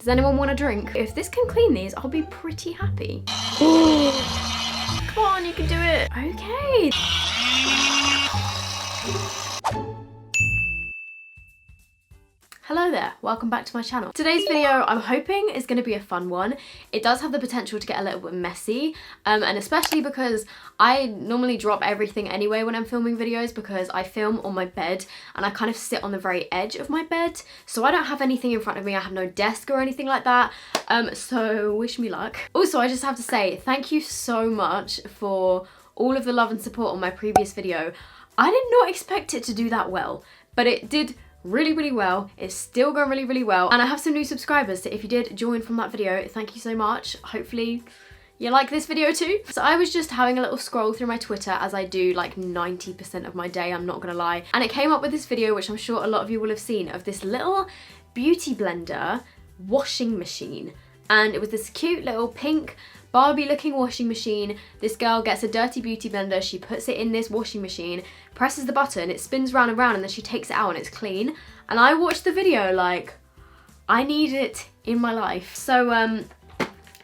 Does anyone want a drink? If this can clean these, I'll be pretty happy. Come on, you can do it. Okay. Hello there, welcome back to my channel. Today's video, I'm hoping, is going to be a fun one. It does have the potential to get a little bit messy, and especially because I normally drop everything anyway when I'm filming videos, because I film on my bed and I kind of sit on the very edge of my bed, so I don't have anything in front of me. I have no desk or anything like that, so wish me luck. Also, I just have to say thank you so much for all of the love and support on my previous video. I did not expect it to do that well, but it did really well. It's still going really well, and I have some new subscribers, so if you did join from that video, thank you so much. Hopefully you like this video too. So I was just having a little scroll through my Twitter, as I do like 90% of my day, I'm not gonna lie, and it came up with this video, which I'm sure a lot of you will have seen, of this little beauty blender washing machine. And it was this cute little pink Barbie looking washing machine. This girl gets a dirty beauty blender, she puts it in this washing machine, presses the button, it spins round and round, and then she takes it out and it's clean. And I watched the video like, I need it in my life. So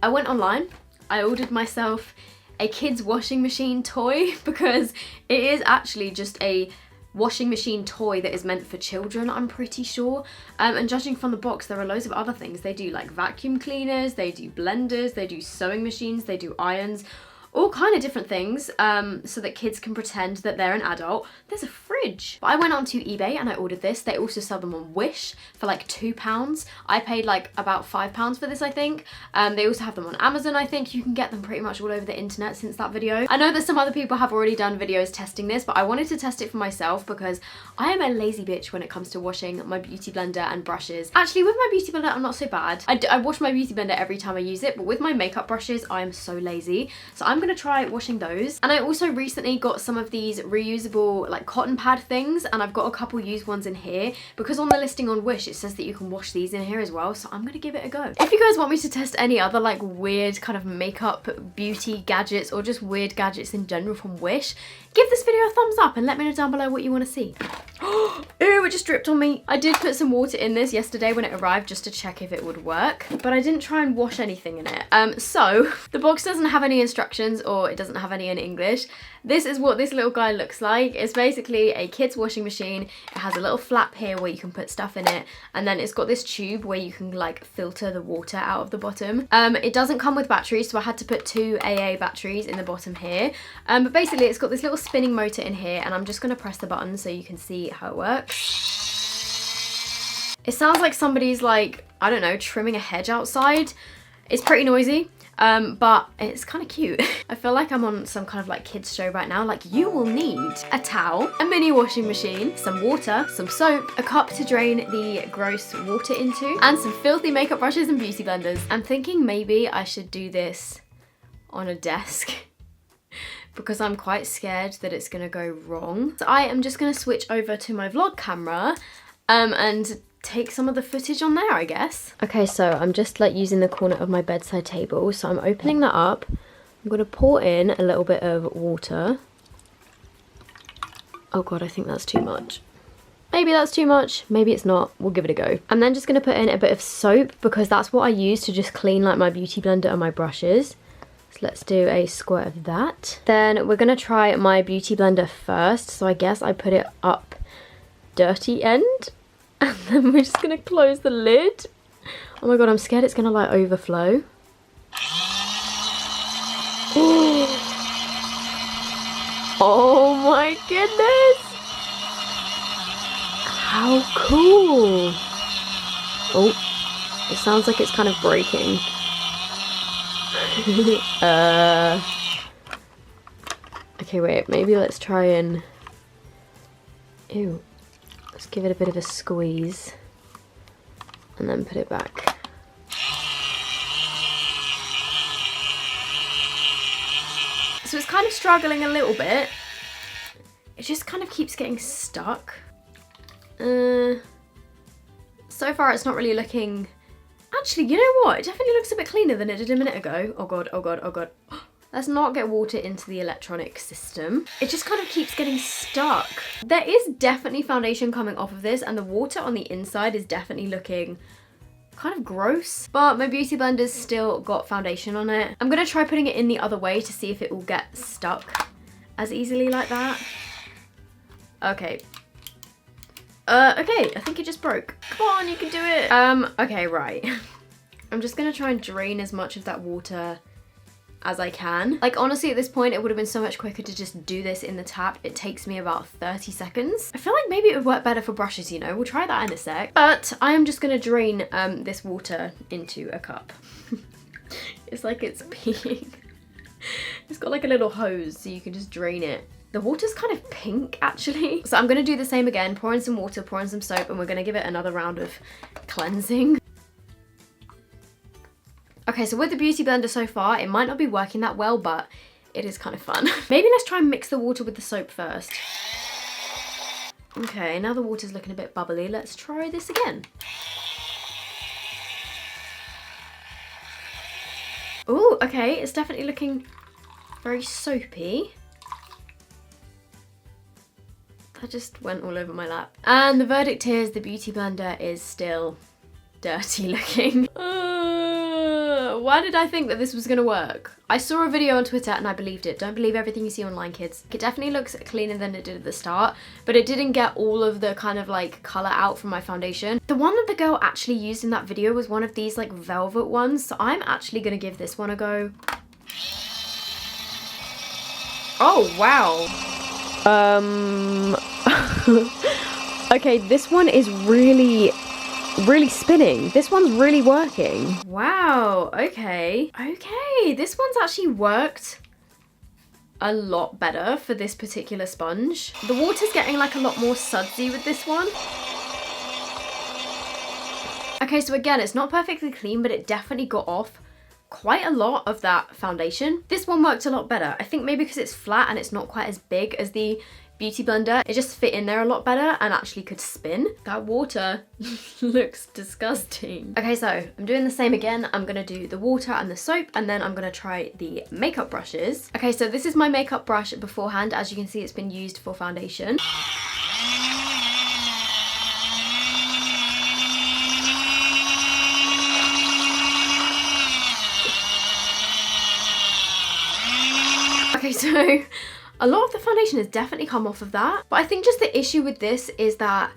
I went online, I ordered myself a kids washing machine toy, because it is actually just a washing machine toy that is meant for children, I'm pretty sure. And judging from the box, there are loads of other things. They do like vacuum cleaners, they do blenders, they do sewing machines, they do irons, all kind of different things, so that kids can pretend that they're an adult. There's a fridge. But I went onto eBay and I ordered this. They also sell them on Wish for like £2. I paid like about £5 for this, I think. They also have them on Amazon, I think. You can get them pretty much all over the internet since that video. I know that some other people have already done videos testing this, but I wanted to test it for myself because I am a lazy bitch when it comes to washing my beauty blender and brushes. Actually, with my beauty blender, I'm not so bad. I wash my beauty blender every time I use it, but with my makeup brushes, I am so lazy. So I'm gonna try washing those. And I also recently got some of these reusable like cotton pad things, and I've got a couple used ones in here because on the listing on Wish it says that you can wash these in here as well, so I'm gonna give it a go. If you guys want me to test any other like weird kind of makeup beauty gadgets or just weird gadgets in general from Wish, give this video a thumbs up and let me know down below what you want to see. Ew, it just dripped on me. I did put some water in this yesterday when it arrived just to check if it would work, but I didn't try and wash anything in it. So the box doesn't have any instructions, or it doesn't have any in English. This is what this little guy looks like. It's basically a kid's washing machine. It has a little flap here where you can put stuff in it, and then it's got this tube where you can like filter the water out of the bottom. It doesn't come with batteries, so I had to put 2 AA batteries in the bottom here. But basically it's got this little spinning motor in here, and I'm just gonna press the button so you can see how it works. It sounds like somebody's like, I don't know, trimming a hedge outside. It's pretty noisy. But it's kind of cute. I feel like I'm on some kind of like kids show right now. Like, you will need a towel, a mini washing machine, some water, some soap, a cup to drain the gross water into, and some filthy makeup brushes and beauty blenders. I'm thinking maybe I should do this on a desk because I'm quite scared that it's gonna go wrong. So I am just gonna switch over to my vlog camera and take some of the footage on there, I guess. Okay, so I'm just like using the corner of my bedside table, so I'm opening that up. I'm gonna pour in a little bit of water. Oh god, I think that's too much. Maybe that's too much, maybe it's not. We'll give it a go. I'm then just gonna put in a bit of soap because that's what I use to just clean like my beauty blender and my brushes. So let's do a squirt of that. Then we're gonna try my beauty blender first, so I guess I put it up dirty end. And then we're just gonna close the lid. Oh my god, I'm scared it's gonna like overflow. Ooh. Oh my goodness! How cool! Oh, it sounds like it's kind of breaking. Okay, wait, maybe let's try and... Ew. Let's give it a bit of a squeeze and then put it back. So it's kind of struggling a little bit. It just kind of keeps getting stuck. So far it's not really looking... Actually, you know what? It definitely looks a bit cleaner than it did a minute ago. Oh god, oh god, oh god. Let's not get water into the electronic system. It just kind of keeps getting stuck. There is definitely foundation coming off of this, and the water on the inside is definitely looking kind of gross, but my beauty blender's still got foundation on it. I'm gonna try putting it in the other way to see if it will get stuck as easily like that. Okay. Okay, I think it just broke. Come on, you can do it. Okay, right. I'm just gonna try and drain as much of that water as I can. Like, honestly, at this point, it would have been so much quicker to just do this in the tap. It takes me about 30 seconds. I feel like maybe it would work better for brushes, you know? We'll try that in a sec. But I am just gonna drain this water into a cup. It's like it's peeing. It's got like a little hose, so you can just drain it. The water's kind of pink, actually. So I'm gonna do the same again, pour in some water, pour in some soap, and we're gonna give it another round of cleansing. Okay, so with the beauty blender so far, it might not be working that well, but it is kind of fun. Maybe let's try and mix the water with the soap first. Okay, now the water's looking a bit bubbly. Let's try this again. Oh, okay, it's definitely looking very soapy. That just went all over my lap. And the verdict here is the beauty blender is still dirty looking. Why did I think that this was gonna work? I saw a video on Twitter and I believed it. Don't believe everything you see online, kids. It definitely looks cleaner than it did at the start, but it didn't get all of the kind of like color out from my foundation. The one that the girl actually used in that video was one of these like velvet ones, so I'm actually gonna give this one a go. Oh, wow. Okay, this one is really spinning. This one's really working. Wow, okay. Okay, this one's actually worked a lot better for this particular sponge. The water's getting like a lot more sudsy with this one. Okay, so again, it's not perfectly clean, but it definitely got off quite a lot of that foundation. This one worked a lot better. I think maybe because it's flat and it's not quite as big as the beauty blender, it just fit in there a lot better and actually could spin. That water looks disgusting. Okay, so I'm doing the same again. I'm gonna do the water and the soap, and then I'm gonna try the makeup brushes. Okay, so this is my makeup brush beforehand. As you can see, it's been used for foundation. Okay, so a lot of the foundation has definitely come off of that, but I think just the issue with this is that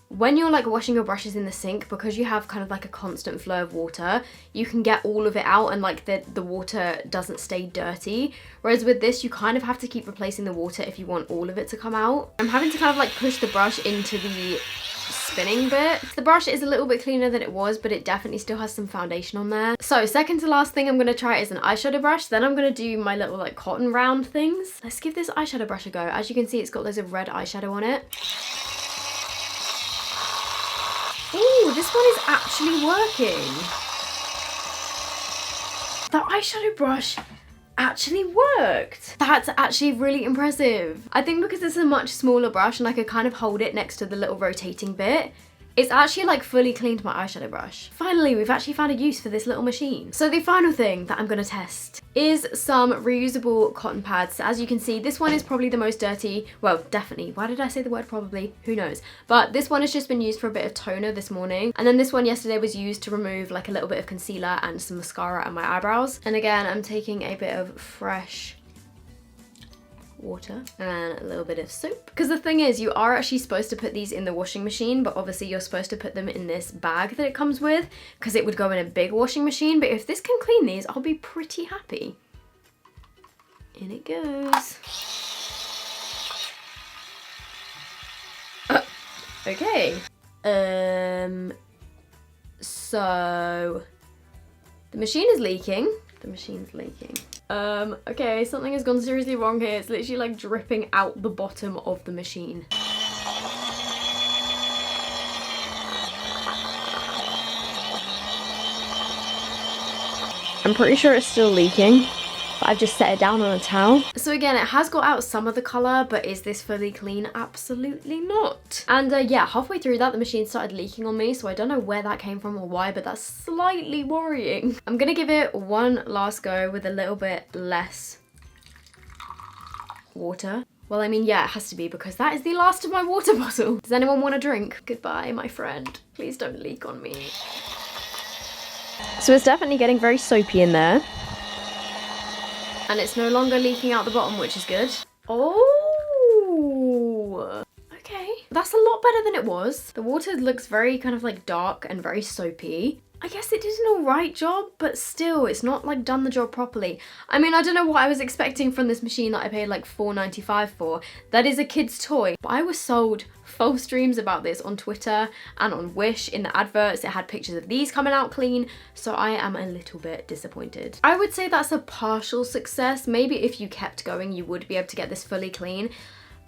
when you're like washing your brushes in the sink, because you have kind of like a constant flow of water, you can get all of it out and like the water doesn't stay dirty. Whereas with this, you kind of have to keep replacing the water if you want all of it to come out. I'm having to kind of like push the brush into the spinning bit. The brush is a little bit cleaner than it was, but it definitely still has some foundation on there. So second to last thing I'm going to try is an eyeshadow brush. Then I'm going to do my little like cotton round things. Let's give this eyeshadow brush a go. As you can see, it's got loads of red eyeshadow on it. Ooh, this one is actually working. The eyeshadow brush actually worked. That's actually really impressive. I think because it's a much smaller brush and I could kind of hold it next to the little rotating bit, it's actually like fully cleaned my eyeshadow brush. Finally, we've actually found a use for this little machine. So the final thing that I'm gonna test is some reusable cotton pads. As you can see, this one is probably the most dirty. Well, definitely. Why did I say the word probably? Who knows? But this one has just been used for a bit of toner this morning. And then this one yesterday was used to remove like a little bit of concealer and some mascara and my eyebrows. And again, I'm taking a bit of fresh water and a little bit of soap, because the thing is, you are actually supposed to put these in the washing machine, but obviously you're supposed to put them in this bag that it comes with, because it would go in a big washing machine. But if this can clean these, I'll be pretty happy. In it goes. Okay, so the machine is leaking. The machine's leaking. Okay, something has gone seriously wrong here. It's literally like dripping out the bottom of the machine. I'm pretty sure it's still leaking, but I've just set it down on a towel. So again, it has got out some of the colour, but is this fully clean? Absolutely not. And yeah, halfway through that, the machine started leaking on me, so I don't know where that came from or why, but that's slightly worrying. I'm gonna give it one last go with a little bit less water. Well, I mean, yeah, it has to be, because that is the last of my water bottle. Does anyone want a drink? Goodbye, my friend. Please don't leak on me. So it's definitely getting very soapy in there. And it's no longer leaking out the bottom, which is good. Oh, okay. That's a lot better than it was. The water looks very kind of like dark and very soapy. I guess it did an alright job, but still, it's not like done the job properly. I mean, I don't know what I was expecting from this machine that I paid like $4.95 for. That is a kid's toy. But I was sold false dreams about this on Twitter and on Wish. In the adverts, it had pictures of these coming out clean, so I am a little bit disappointed. I would say that's a partial success. Maybe if you kept going, you would be able to get this fully clean.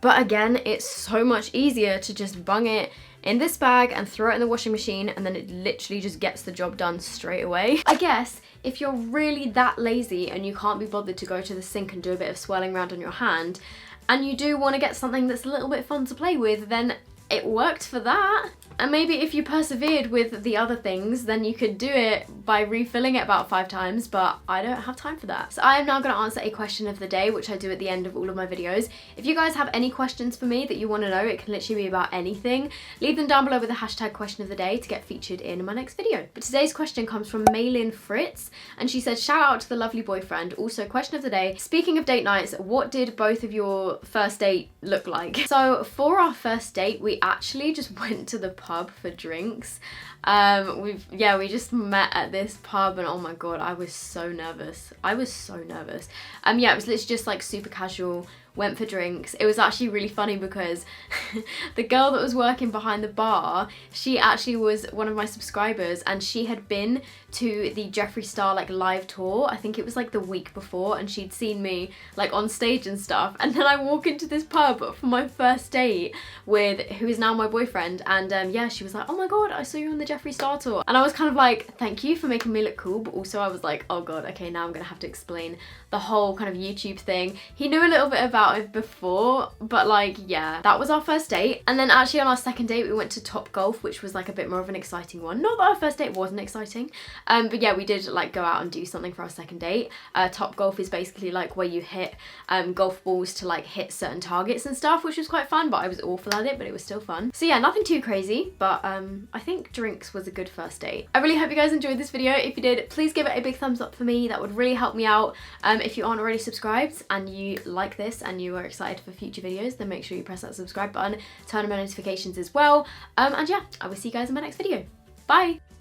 But again, it's so much easier to just bung it in this bag and throw it in the washing machine, and then it literally just gets the job done straight away. I guess if you're really that lazy and you can't be bothered to go to the sink and do a bit of swirling around on your hand, and you do want to get something that's a little bit fun to play with, then it worked for that. And maybe if you persevered with the other things, then you could do it by refilling it about 5 times, but I don't have time for that. So I am now going to answer a question of the day, which I do at the end of all of my videos. If you guys have any questions for me that you want to know, it can literally be about anything, leave them down below with the hashtag question of the day to get featured in my next video. But today's question comes from Maylin Fritz, and she said, shout out to the lovely boyfriend. Also, question of the day, speaking of date nights, what did both of your first date look like? So for our first date, we actually just went to the pub for drinks. We just met at this pub, and oh my god, I was so nervous. Yeah, it was literally just like super casual, went for drinks. It was actually really funny because the girl that was working behind the bar, she actually was one of my subscribers, and she had been to the Jeffree Star like live tour. I think it was like the week before, and she'd seen me like on stage and stuff. And then I walk into this pub for my first date with who is now my boyfriend, and yeah, she was like, oh my god, I saw you on the Jeffree Star tour. And I was kind of like, thank you for making me look cool, but also I was like, oh god, okay, now I'm gonna have to explain the whole kind of YouTube thing. He knew a little bit about it before, but like, yeah, that was our first date. And then actually on our second date, we went to Top Golf, which was like a bit more of an exciting one. Not that our first date wasn't exciting, but yeah, we did like go out and do something for our second date. Top Golf is basically like where you hit golf balls to like hit certain targets and stuff, which was quite fun, but I was awful at it, but it was still fun. So yeah, nothing too crazy, but I think drinks was a good first date. I really hope you guys enjoyed this video. If you did, please give it a big thumbs up for me. That would really help me out. If you aren't already subscribed and you like this and you are excited for future videos, then make sure you press that subscribe button, turn on my notifications as well. And yeah, I will see you guys in my next video. Bye!